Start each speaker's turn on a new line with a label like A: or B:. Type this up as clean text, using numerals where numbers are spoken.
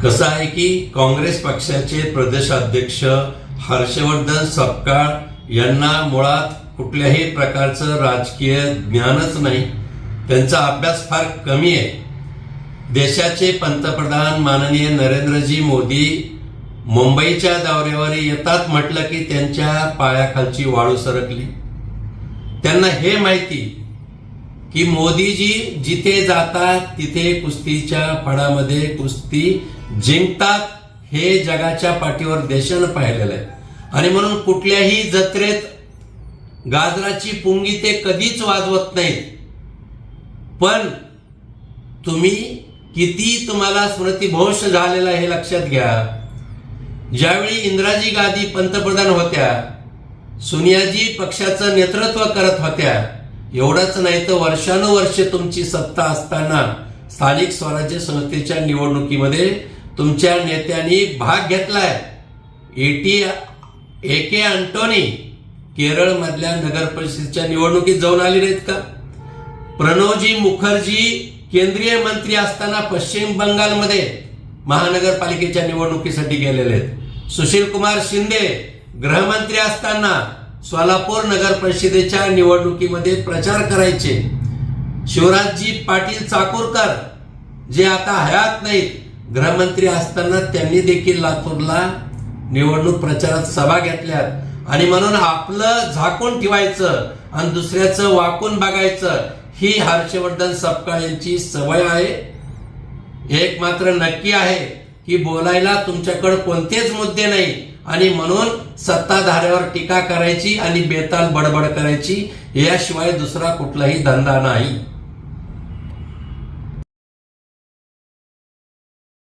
A: कसं आहे की काँग्रेस पक्षाचे प्रदेशाध्यक्ष हर्षवर्धन सपकाळ यांना मुळात कुठल्याही प्रकारचं राजकीय ज्ञानच नाही. त्यांचा अभ्यास फार कमी आहे. देशाचे पंतप्रधान माननीय नरेंद्रजी मोदी मुंबईच्या दौऱ्यावर येतात म्हटलं की त्यांच्या पायाखालची वाळू सरकली. त्यांना हे माहिती की मोदीजी जिथे जातात तिथे कुस्तीच्या फडामध्ये कुस्ती जिंकतात. हे जगाच्या पाठीवर देशानं पाहिलेलं आहे. आणि म्हणून कुठल्याही जत्रेत गाजराची पुंगी ते कधीच वाजवत नाहीत. पण तुम्ही किती तुम्हाला स्मृतिभ्रंश झालेला हे लक्षात घ्या. ज्यावेळी इंदिराजी गांधी पंतप्रधान होत्या, सोनियाजी पक्षाचं नेतृत्व करत होत्या, एवढंच नाही तर वर्षानुवर्षे तुमची सत्ता असताना स्थानिक स्वराज्य संस्थेच्या निवडणुकीमध्ये तुमच्या नेत्यांनी भाग घेतलाय. ए.के. अँटोनी केरळ मधल्या नगर परिषदेच्या निवडणुकीत जाऊन आले नाहीत का? प्रणवजी मुखर्जी केंद्रीय मंत्री असताना पश्चिम बंगालमध्ये महानगरपालिकेच्या निवडणुकीसाठी गेलेले आहेत. सुशील कुमार शिंदे गृहमंत्री असताना सोलापूर नगर परिषदेच्या निवडणुकीमध्ये प्रचार करायचे. शिवराजजी पाटील चाकूरकर जे आता हयात नाहीत, गृहमंत्री असताना त्यांनी देखील लातूरला निवडणूक प्रचारात सभा घेतल्यात. आणि म्हणून आपलं झाकून ठेवायचं आणि दुसऱ्याचं वाकून बघायचं ही हर्षवर्धन सपकाळ यांची सवय आहे. एक मात्र नक्की आहे की बोलायला तुमच्याकडे कोणतेच मुद्दे नाही आणि म्हणून सत्ताधाऱ्यावर टीका करायची आणि बेताल बडबड करायची, याशिवाय दुसरा कुठलाही धंदा नाही.